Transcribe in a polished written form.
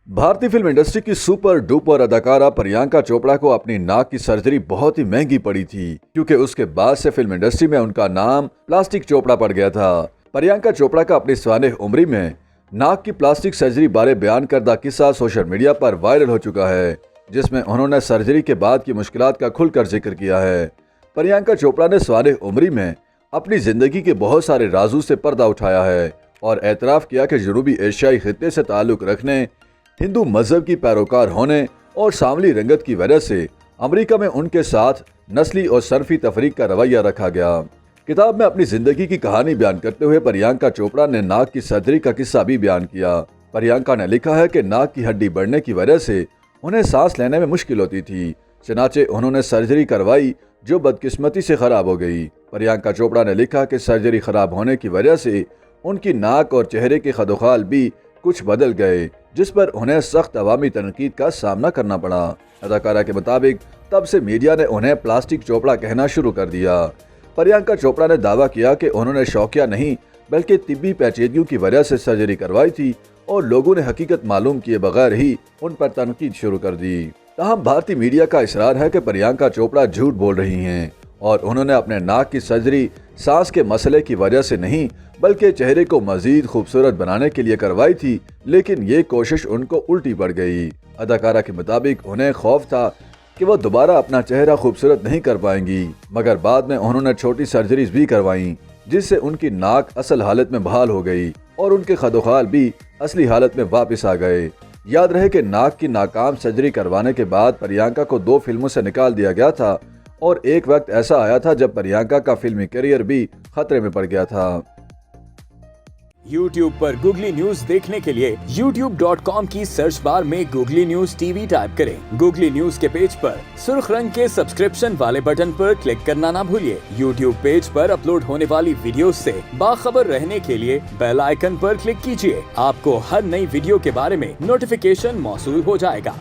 भारतीय film industry की super duper अदाकारा प्रियंका चोपड़ा को अपनी नाक की सर्जरी बहुत ही महंगी पड़ी थी, क्योंकि उसके बाद से फिल्म इंडस्ट्री में उनका नाम प्लास्टिक चोपड़ा पड़ गया था। प्रियंका चोपड़ा का अपनी स्वानेह उम्री में नाक की प्लास्टिक सर्जरी बारे बयान करदा किस्सा सोशल मीडिया पर वायरल हो चुका है, जिसमें उन्होंने सर्जरी के बाद की मुश्किलात का खुलकर जिक्र किया है। प्रियंका चोपड़ा ने स्वानेह उम्री में अपनी जिंदगी के बहुत सारे राजों से पर्दा उठाया है और एतराफ़ किया कि जनूबी एशियाई खित्ते से ताल्लुक़ रखने, हिंदू मजहब की पैरोकार होने और सांवली रंगत की वजह से अमेरिका में उनके साथ नस्ली और सरफी तफरीक का रवैया रखा गया। किताब में अपनी जिंदगी की कहानी बयान करते हुए प्रियंका चोपड़ा ने नाक की सर्जरी का किस्सा भी बयान किया। प्रियंका ने लिखा है कि नाक की हड्डी बढ़ने की वजह से उन्हें सांस लेने में मुश्किल होती थी, चनाचे उन्होंने सर्जरी करवाई जो बदकिस्मती से खराब हो गई। प्रियंका चोपड़ा ने लिखा कि सर्जरी खराब होने की वजह से उनकी नाक और चेहरे के खदोखाल भी कुछ बदल गए, जिस पर उन्हें सख्त अवामी तनकीद का सामना करना पड़ा। अदाकारा के मुताबिक तब से मीडिया ने उन्हें प्लास्टिक चोपड़ा कहना शुरू कर दिया। प्रियंका चोपड़ा ने दावा किया कि उन्होंने शौकिया नहीं बल्कि तिब्बी पेचीदगियों की वजह से सर्जरी करवाई थी और लोगों ने हकीकत मालूम किए बगैर ही उन पर तनकीद शुरू कर दी। ताहम भारतीय मीडिया का इसरार है कि प्रियंका चोपड़ा झूठ बोल रही हैं और उन्होंने अपने नाक की सर्जरी सांस के मसले की वजह से नहीं बल्कि चेहरे को मजीद खूबसूरत बनाने के लिए करवाई थी, लेकिन ये कोशिश उनको उल्टी पड़ गई। अदाकारा के मुताबिक उन्हें खौफ था कि वो दोबारा अपना चेहरा खूबसूरत नहीं कर पाएंगी, मगर बाद में उन्होंने छोटी सर्जरीज भी करवाई, जिससे उनकी नाक असल हालत में बहाल हो गई और उनके खदोखाल भी असली हालत में वापस आ गए। याद रहे कि नाक की नाकाम सर्जरी करवाने के बाद प्रियंका को 2 फिल्मों से निकाल दिया गया था और एक वक्त ऐसा आया था जब प्रियंका का फिल्मी करियर भी खतरे में पड़ गया था। YouTube पर गूगली न्यूज देखने के लिए youtube.com की सर्च बार में गूगली न्यूज टीवी टाइप करें। गूगली न्यूज के पेज पर सुर्ख रंग के सब्सक्रिप्शन वाले बटन पर क्लिक करना ना भूलिए। YouTube पेज पर अपलोड होने वाली वीडियोस से बाखबर रहने के लिए बेल आइकन पर क्लिक कीजिए। आपको हर नई वीडियो के बारे में नोटिफिकेशन मौसूल हो जाएगा।